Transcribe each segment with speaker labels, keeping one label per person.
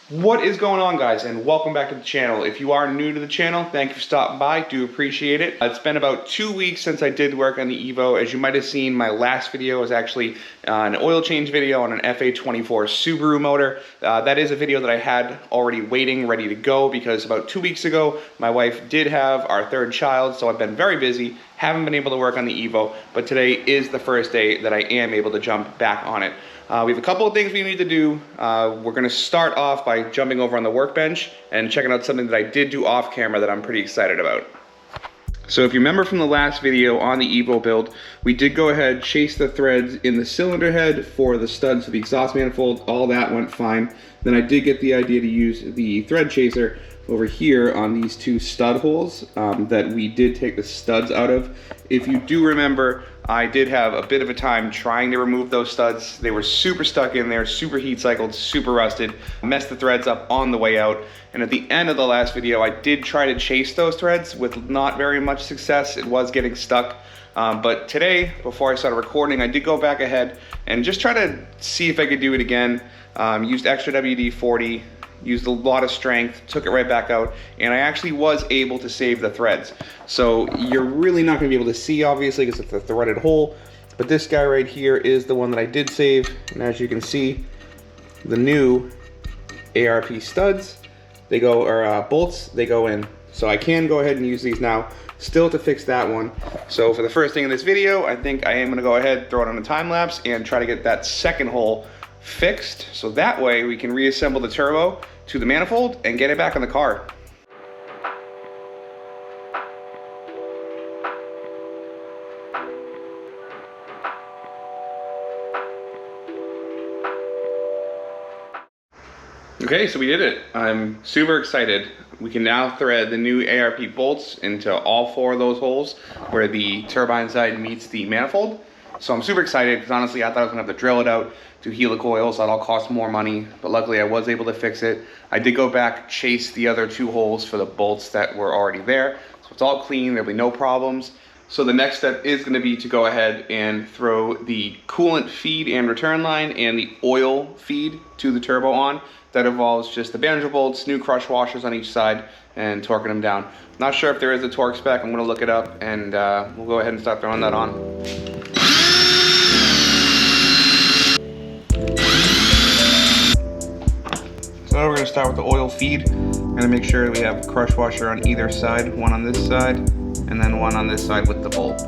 Speaker 1: What is going on, guys, and welcome back to the channel. If you are new to the channel, thank you for stopping by. Do appreciate it. It's been about 2 weeks since I did work on the Evo. As you might have seen, my last video was actually an oil change video on an FA24 Subaru motor. That is a video that I had already waiting, ready to go, because about 2 weeks ago, my wife did have our third child, so I've been very busy, haven't been able to work on the Evo, but today is the first day that I am able to jump back on it. We have a couple of things we need to do. We're gonna start off by jumping over on the workbench and checking out something that I did do off camera that I'm pretty excited about. So if you remember from the last video on the Evo build, we did go ahead, chase the threads in the cylinder head for the studs for the exhaust manifold. All that went fine. Then I did get the idea to use the thread chaser over here on these two stud holes that we did take the studs out of. If you do remember, I did have a bit of a time trying to remove those studs. They were super stuck in there, super heat cycled, super rusted, messed the threads up on the way out. And at the end of the last video, I did try to chase those threads with not very much success. It was getting stuck. But today, before I started recording, I did go back ahead and just try to see if I could do it again. Used extra WD-40, used a lot of strength, took it right back out, and I actually was able to save the threads. So you're really not gonna be able to see, obviously, because it's a threaded hole, but this guy right here is the one that I did save, and as you can see, the new ARP studs, they go, or bolts, they go in. So I can go ahead and use these now, still to fix that one. So for the first thing in this video, I think I am gonna go ahead, throw it on a time lapse, and try to get that second hole fixed, so that way we can reassemble the turbo to the manifold and get it back on the car. Okay, so we did it. I'm super excited. We can now thread the new ARP bolts into all 4 of those holes where the turbine side meets the manifold. So I'm super excited because honestly I thought I was gonna have to drill it out, do helicoils, that'll cost more money, but luckily I was able to fix it. I did go back, chase the other 2 holes for the bolts that were already there, so it's all clean, there'll be no problems. So the next step is gonna be to go ahead and throw the coolant feed and return line and the oil feed to the turbo on. That involves just the banjo bolts, new crush washers on each side, and torquing them down. Not sure if there is a torque spec, I'm gonna look it up, and we'll go ahead and start throwing that on. So we're gonna start with the oil feed. I'm gonna make sure we have a crush washer on either side, one on this side, and then one on this side with the bolt.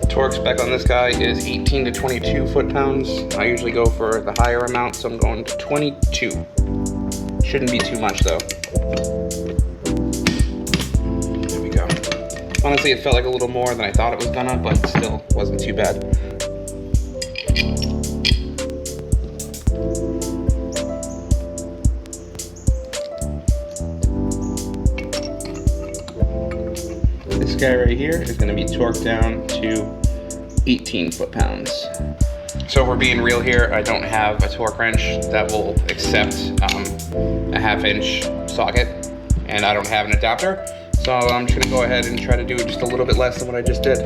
Speaker 1: Torque spec on this guy is 18 to 22 foot-pounds. I usually go for the higher amount, so I'm going to 22. Shouldn't be too much though. There we go. Honestly, it felt like a little more than I thought it was gonna, but still wasn't too bad. This guy right here is going to be torqued down to 18 foot-pounds. So if we're being real here, I don't have a torque wrench that will accept a 1/2-inch socket, and I don't have an adapter. So I'm just going to go ahead and try to do just a little bit less than what I just did.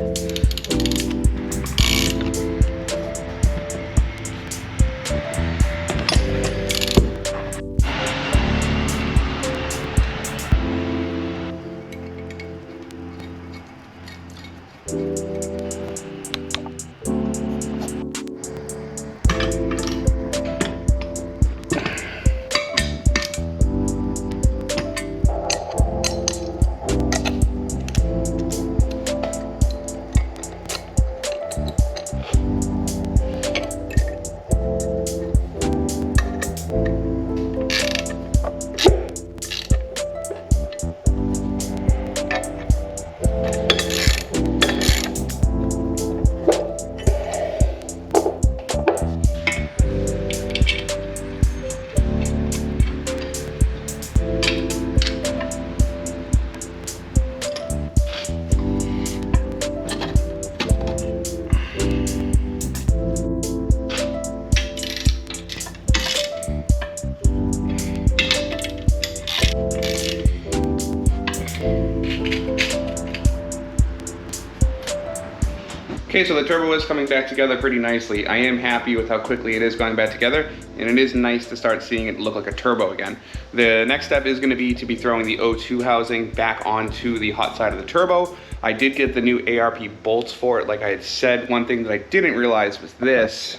Speaker 1: Okay, so the turbo is coming back together pretty nicely. I am happy with how quickly it is going back together, and it is nice to start seeing it look like a turbo again. The next step is gonna be to be throwing the O2 housing back onto the hot side of the turbo. I did get the new ARP bolts for it, like I had said. One thing that I didn't realize was this.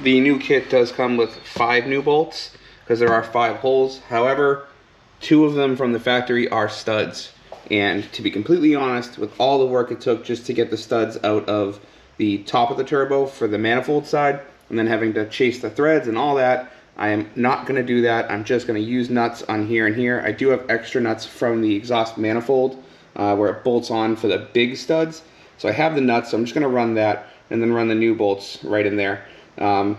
Speaker 1: The new kit does come with 5 new bolts, because there are 5 holes. However, 2 of them from the factory are studs. And to be completely honest, with all the work it took just to get the studs out of the top of the turbo for the manifold side, and then having to chase the threads and all that, I am not going to do that. I'm just going to use nuts on here and here. I do have extra nuts from the exhaust manifold where it bolts on for the big studs. So I have the nuts, so I'm just going to run that and then run the new bolts right in there. Where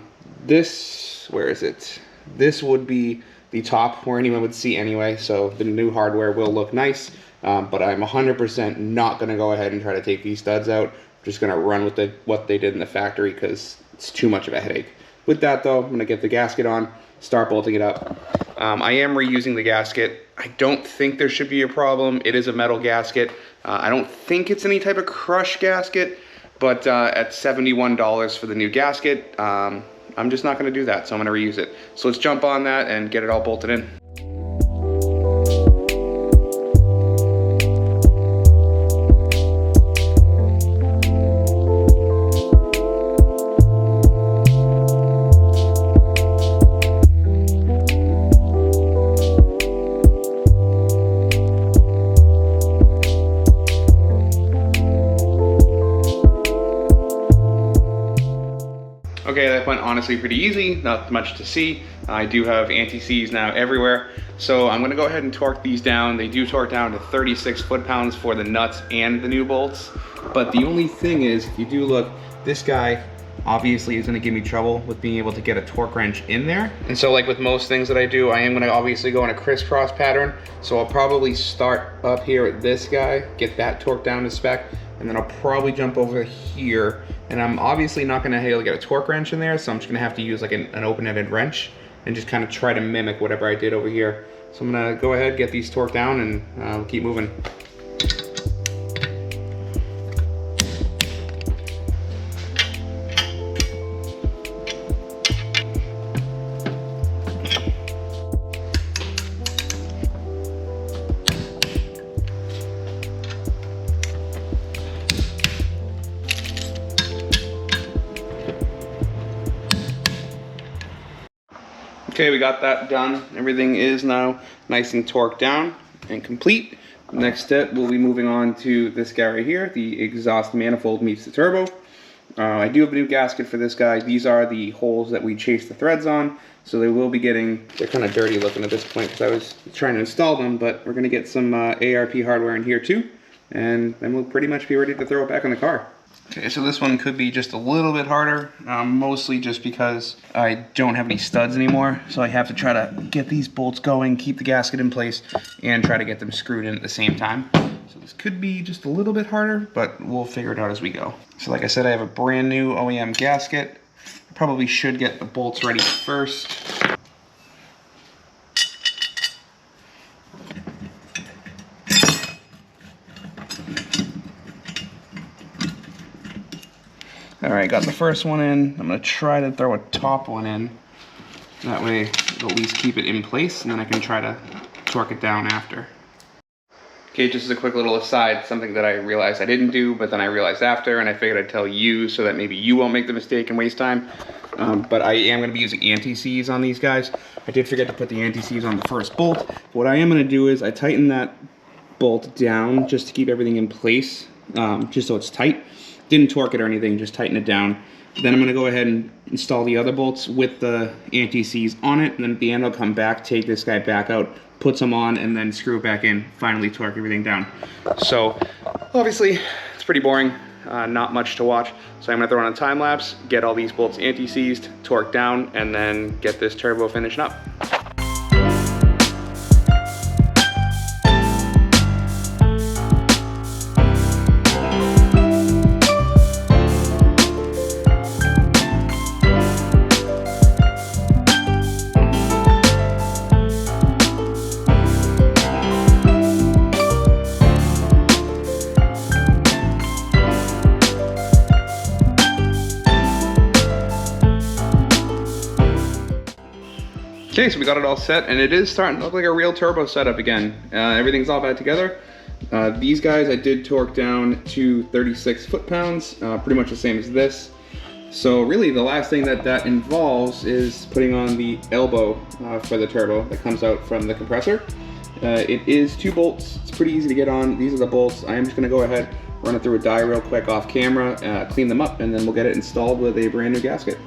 Speaker 1: is it? This would be the top where anyone would see anyway, so the new hardware will look nice. But I'm 100% not going to go ahead and try to take these studs out. I'm just going to run with what they did in the factory because it's too much of a headache. With that though, I'm going to get the gasket on, start bolting it up. I am reusing the gasket. I don't think there should be a problem. It is a metal gasket. I don't think it's any type of crush gasket, but at $71 for the new gasket, I'm just not going to do that, so I'm going to reuse it. So let's jump on that and get it all bolted in. Okay, that went honestly pretty easy, not much to see. I do have anti-seize now everywhere. So I'm gonna go ahead and torque these down. They do torque down to 36 foot-pounds for the nuts and the new bolts. But the only thing is, if you do look, this guy obviously is gonna give me trouble with being able to get a torque wrench in there. And so like with most things that I do, I am gonna obviously go in a crisscross pattern. So I'll probably start up here at this guy, get that torque down to spec, and then I'll probably jump over here. And I'm obviously not gonna be able to get a torque wrench in there, so I'm just gonna have to use like an open-ended wrench and just kind of try to mimic whatever I did over here. So I'm gonna go ahead, get these torqued down, and keep moving. Okay, we got that done. Everything is now nice and torqued down and complete. Next step, we'll be moving on to this guy right here. The exhaust manifold meets the turbo. I do have a new gasket for this guy. These are the holes that we chase the threads on. So they will be getting, they're kind of dirty looking at this point because I was trying to install them, but we're gonna get some ARP hardware in here too. And then we'll pretty much be ready to throw it back in the car. Okay, so this one could be just a little bit harder, mostly just because I don't have any studs anymore. So I have to try to get these bolts going, keep the gasket in place, and try to get them screwed in at the same time. So this could be just a little bit harder, but we'll figure it out as we go. So like I said, I have a brand new OEM gasket. I probably should get the bolts ready first. All right, got the first one in. I'm gonna try to throw a top one in. That way it'll at least keep it in place, and then I can try to torque it down after. Okay, just as a quick little aside, something that I realized I didn't do, but then I realized after, and I figured I'd tell you so that maybe you won't make the mistake and waste time. But I am gonna be using anti-seize on these guys. I did forget to put the anti-seize on the first bolt. What I am gonna do is I tighten that bolt down just to keep everything in place, just so it's tight. Didn't torque it or anything, just tighten it down. Then I'm gonna go ahead and install the other bolts with the anti-seize on it, and then at the end I'll come back, take this guy back out, put some on, and then screw it back in, finally torque everything down. So obviously it's pretty boring, not much to watch. So I'm gonna throw on a time lapse, get all these bolts anti-seized, torqued down, and then get this turbo finished up. Okay, so we got it all set, and it is starting to look like a real turbo setup again. Everything's all back together. These guys I did torque down to 36 foot-pounds, pretty much the same as this. So really the last thing that involves is putting on the elbow for the turbo that comes out from the compressor. It is 2 bolts, it's pretty easy to get on. These are the bolts. I am just gonna go ahead, run it through a die real quick off camera, clean them up, and then we'll get it installed with a brand new gasket.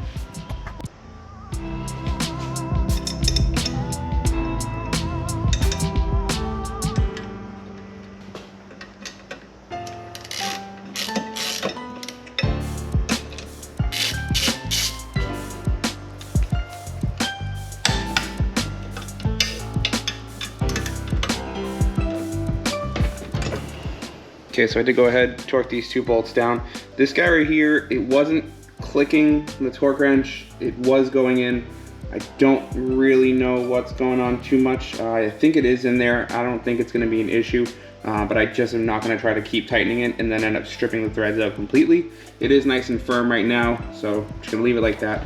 Speaker 1: Okay, so I did go ahead, torque these 2 bolts down. This guy right here, it wasn't clicking the torque wrench. It was going in. I don't really know what's going on too much. I think it is in there. I don't think it's gonna be an issue, but I just am not gonna try to keep tightening it and then end up stripping the threads out completely. It is nice and firm right now, so I'm just gonna leave it like that.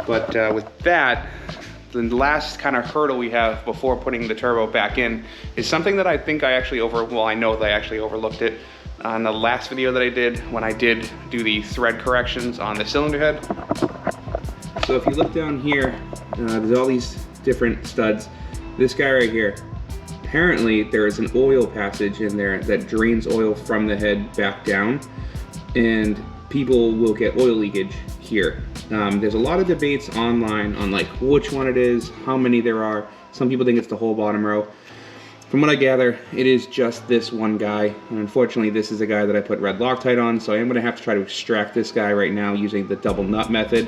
Speaker 1: But with that, the last kind of hurdle we have before putting the turbo back in is something that I think I actually I know that I actually overlooked it on the last video that I did when I did do the thread corrections on the cylinder head. So if you look down here, there's all these different studs. This guy right here, apparently there is an oil passage in there that drains oil from the head back down, and people will get oil leakage here. There's a lot of debates online on like which one it is, how many there are. Some people think it's the whole bottom row. From what I gather, it is just this one guy, and unfortunately this is a guy that I put red Loctite on, so I am going to have to try to extract this guy right now using the double nut method.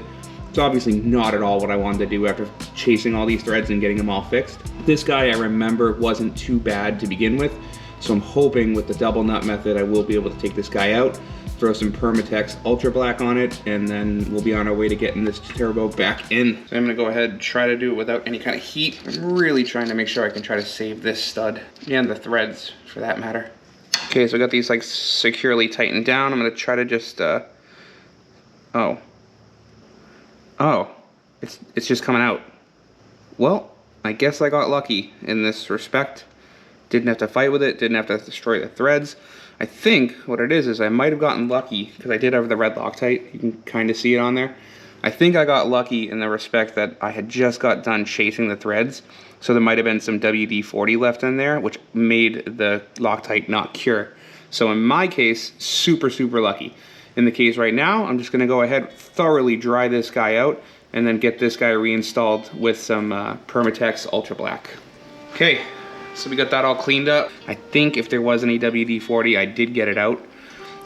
Speaker 1: It's obviously not at all what I wanted to do after chasing all these threads and getting them all fixed. This guy, I remember, wasn't too bad to begin with, so I'm hoping with the double nut method I will be able to take this guy out, throw some Permatex Ultra Black on it, and then we'll be on our way to getting this turbo back in. So I'm gonna go ahead and try to do it without any kind of heat. I'm really trying to make sure I can try to save this stud, and the threads for that matter. Okay, so I got these like securely tightened down. I'm gonna try to just, oh, it's just coming out. Well, I guess I got lucky in this respect. Didn't have to fight with it, didn't have to destroy the threads. I think what it is I might have gotten lucky because I did have the red Loctite. You can kind of see it on there. I think I got lucky in the respect that I had just got done chasing the threads, so there might have been some WD-40 left in there, which made the Loctite not cure. So in my case, super, super lucky. In the case right now, I'm just gonna go ahead, thoroughly dry this guy out, and then get this guy reinstalled with some Permatex Ultra Black. Okay. So we got that all cleaned up. I think if there was any WD-40, I did get it out.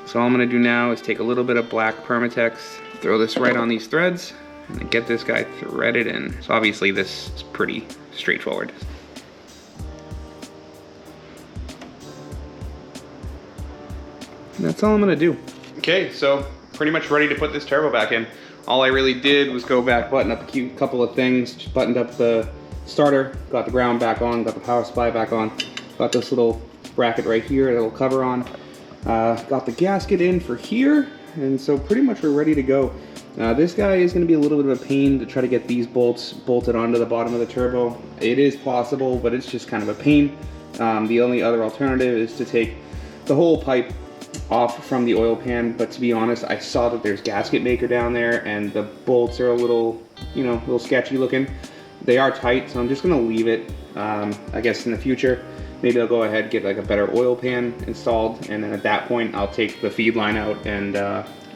Speaker 1: So all I'm gonna do now is take a little bit of black Permatex, throw this right on these threads, and then get this guy threaded in. So obviously this is pretty straightforward. And that's all I'm gonna do. Okay, so pretty much ready to put this turbo back in. All I really did was go back, button up a couple of things, just buttoned up the starter, got the ground back on, got the power supply back on, got this little bracket right here, a little cover on, got the gasket in for here, and so pretty much we're ready to go. This guy is going to be a little bit of a pain to try to get these bolts bolted onto the bottom of the turbo. It is possible, but it's just kind of a pain. The only other alternative is to take the whole pipe off from the oil pan, but to be honest, I saw that there's gasket maker down there, and the bolts are a little, you know, a little sketchy looking. They are tight, so I'm just gonna leave it. I guess in the future, maybe I'll go ahead and get like a better oil pan installed, and then at that point, I'll take the feed line out and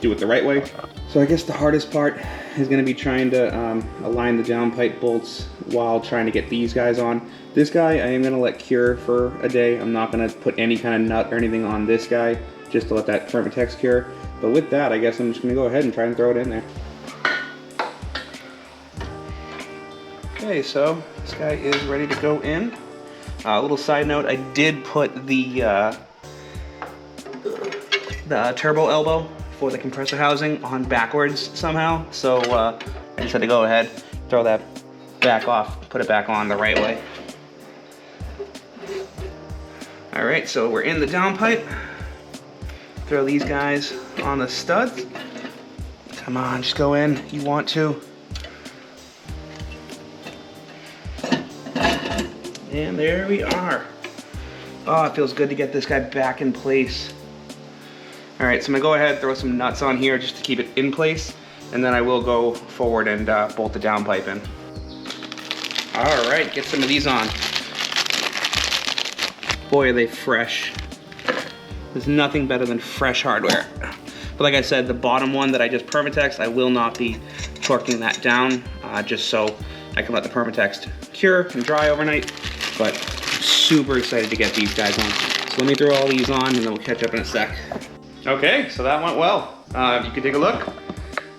Speaker 1: do it the right way. So I guess the hardest part is gonna be trying to align the downpipe bolts while trying to get these guys on. This guy, I am gonna let cure for a day. I'm not gonna put any kind of nut or anything on this guy, just to let that Permatex cure. But with that, I guess I'm just gonna go ahead and try and throw it in there. Okay, so this guy is ready to go in. A little side note, I did put the turbo elbow for the compressor housing on backwards somehow, so I just had to go ahead, throw that back off, put it back on the right way. All right, so we're in the downpipe. Throw these guys on the studs. Come on, just go in, you want to. And there we are. Oh, it feels good to get this guy back in place. All right, so I'm gonna go ahead and throw some nuts on here just to keep it in place, and then I will go forward and bolt the downpipe in. All right, get some of these on. Boy, are they fresh. There's nothing better than fresh hardware. But like I said, the bottom one that I just Permatext, I will not be torquing that down, just so I can let the Permatext cure and dry overnight. But I'm super excited to get these guys on. So let me throw all these on and then we'll catch up in a sec. Okay, so that went well. You can take a look.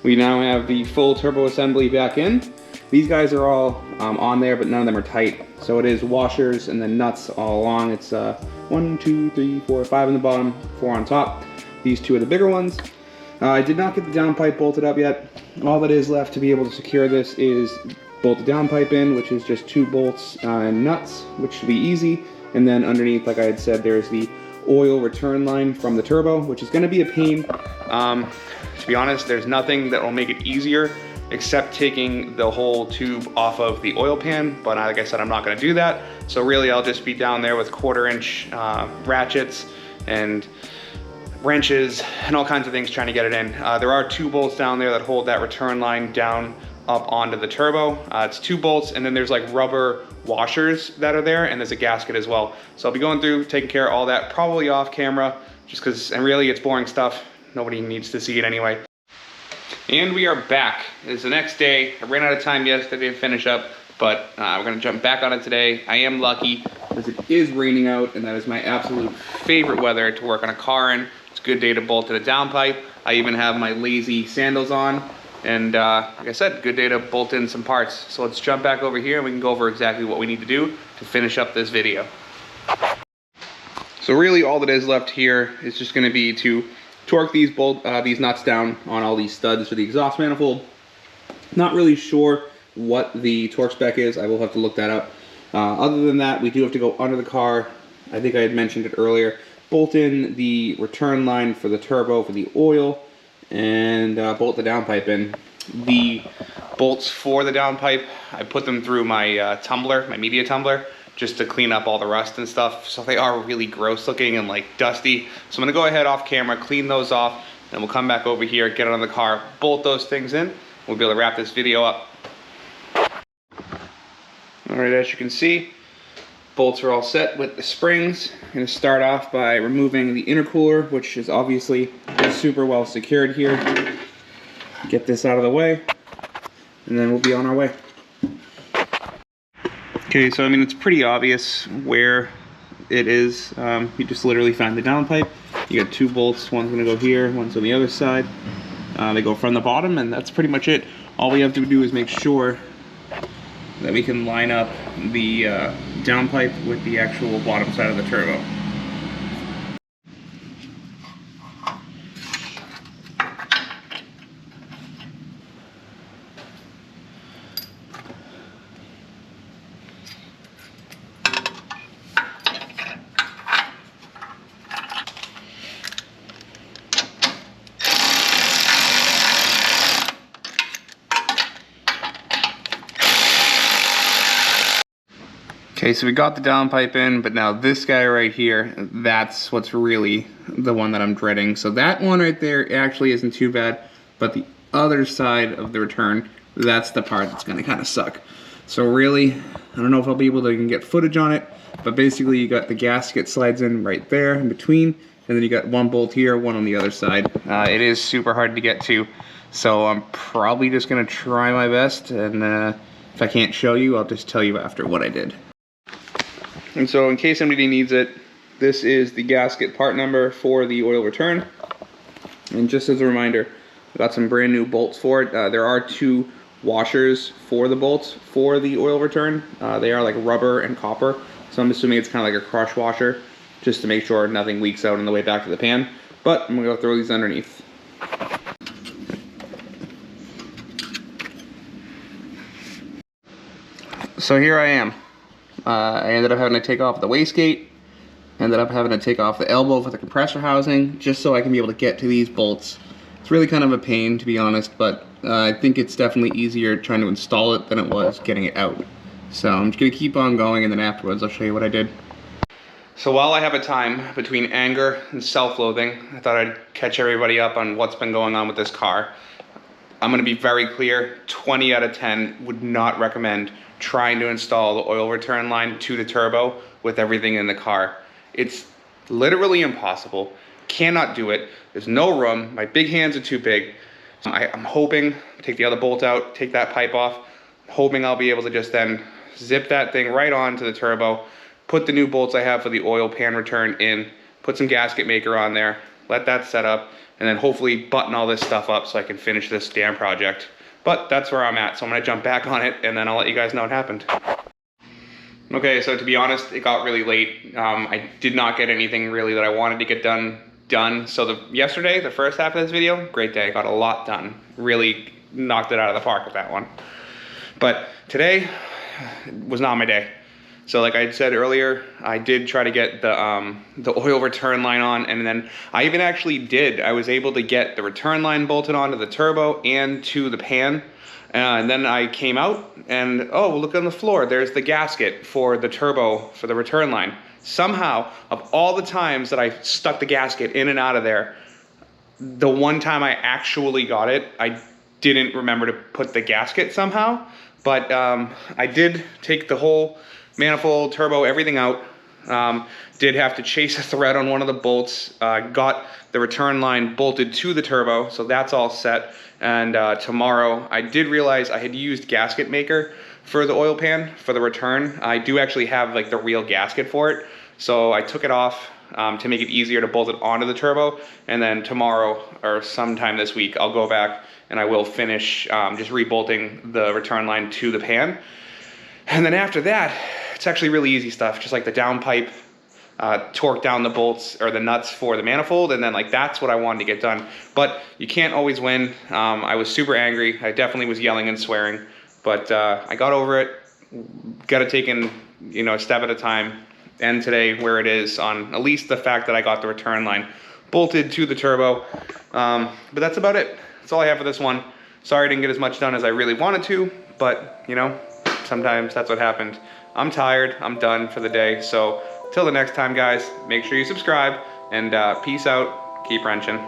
Speaker 1: We now have the full turbo assembly back in. These guys are all on there, but none of them are tight. So it is washers and then nuts all along. It's 1, 2, 3, 4, 5 on the bottom, 4 on top. These two are the bigger ones. I did not get the downpipe bolted up yet. All that is left to be able to secure this is bolt the downpipe in, which is just 2 bolts and nuts, which should be easy. And then underneath, like I had said, there's the oil return line from the turbo, which is gonna be a pain. To be honest, there's nothing that will make it easier except taking the whole tube off of the oil pan, but like I said, I'm not gonna do that. So really, I'll just be down there with 1/4-inch ratchets and wrenches and all kinds of things trying to get it in. There are 2 bolts down there that hold that return line down up onto the turbo. It's 2 bolts, and then there's like rubber washers that are there, and there's a gasket as well. So I'll be going through, taking care of all that, probably off camera, just because, and really it's boring stuff. Nobody needs to see it anyway. And we are back. It's the next day. I ran out of time yesterday to finish up, but we're gonna jump back on it today. I am lucky because it is raining out, and that is my absolute favorite weather to work on a car in. It's a good day to bolt to the downpipe. I even have my lazy sandals on, and like I said, good day to bolt in some parts. So let's jump back over here and we can go over exactly what we need to do to finish up this video. So really all that is left here is just gonna be to torque these nuts down on all these studs for the exhaust manifold. Not really sure what the torque spec is. I will have to look that up. Other than that, we do have to go under the car. I think I had mentioned it earlier. Bolt in the return line for the turbo for the oil, and bolt the downpipe in. The bolts for the downpipe, I put them through my tumbler, my media tumbler, just to clean up all the rust and stuff. So they are really gross looking and like dusty. So I'm gonna go ahead off camera, clean those off, and we'll come back over here, get it on the car, bolt those things in. We'll be able to wrap this video up. All right, as you can see, bolts are all set with the springs. I'm gonna start off by removing the intercooler, which is obviously super well secured here. Get this out of the way, and then we'll be on our way. Okay, so I mean, it's pretty obvious where it is. You just literally find the downpipe. You got 2 bolts, one's gonna go here, one's on the other side. They go from the bottom, and that's pretty much it. All we have to do is make sure that we can line up the downpipe with the actual bottom side of the turbo. Okay, so we got the downpipe in, but now this guy right here, that's what's really the one that I'm dreading. So that one right there actually isn't too bad, but the other side of the return, that's the part that's gonna kind of suck. So really, I don't know if I'll be able to even get footage on it, but basically you got the gasket slides in right there in between, and then you got 1 bolt here, 1 on the other side. It is super hard to get to, so I'm probably just gonna try my best, and if I can't show you, I'll just tell you after what I did. And so in case anybody needs it, this is the gasket part number for the oil return. And just as a reminder, I got some brand new bolts for it. There are 2 washers for the bolts for the oil return. They are like rubber and copper. So I'm assuming it's kind of like a crush washer, just to make sure nothing leaks out on the way back to the pan. But I'm gonna go throw these underneath. So here I am. I ended up having to take off the wastegate, ended up having to take off the elbow for the compressor housing, just so I can be able to get to these bolts. It's really kind of a pain, to be honest, but I think it's definitely easier trying to install it than it was getting it out. So I'm just gonna keep on going, and then afterwards I'll show you what I did. So while I have a time between anger and self-loathing, I thought I'd catch everybody up on what's been going on with this car. I'm gonna be very clear, 20 out of 10 would not recommend trying to install the oil return line to the turbo with everything in the car. It's literally impossible, cannot do it. There's no room, my big hands are too big. So I'm hoping, take the other bolt out, take that pipe off, hoping I'll be able to just then zip that thing right onto the turbo, put the new bolts I have for the oil pan return in, put some gasket maker on there, let that set up, and then hopefully button all this stuff up so I can finish this damn project. But that's where I'm at, so I'm gonna jump back on it, and then I'll let you guys know what happened. Okay, so to be honest, it got really late. I did not get anything really that I wanted to get done. So yesterday, the first half of this video, great day, got a lot done. Really knocked it out of the park with that one. But today was not my day. So like I said earlier, I did try to get the oil return line on, and then I even actually did. I was able to get the return line bolted onto the turbo and to the pan. And then I came out and, oh, look on the floor, there's the gasket for the turbo for the return line. Somehow, of all the times that I stuck the gasket in and out of there, the one time I actually got it, I didn't remember to put the gasket somehow. But I did take the whole manifold, turbo, everything out. Did have to chase a thread on one of the bolts. Got the return line bolted to the turbo, so that's all set. And tomorrow, I did realize I had used gasket maker for the oil pan for the return. I do actually have like the real gasket for it, so I took it off to make it easier to bolt it onto the turbo. And then tomorrow or sometime this week, I'll go back and I will finish just rebolting the return line to the pan. And then after that, it's actually really easy stuff, just like the downpipe, torque down the bolts or the nuts for the manifold, and then like that's what I wanted to get done. But you can't always win. I was super angry. I definitely was yelling and swearing, but I got over it. Got to take in, a step at a time. And today where it is on at least the fact that I got the return line bolted to the turbo. But that's about it. That's all I have for this one. Sorry I didn't get as much done as I really wanted to, but sometimes that's what happened. I'm tired, I'm done for the day. So till the next time, guys, make sure you subscribe, and peace out, keep wrenching.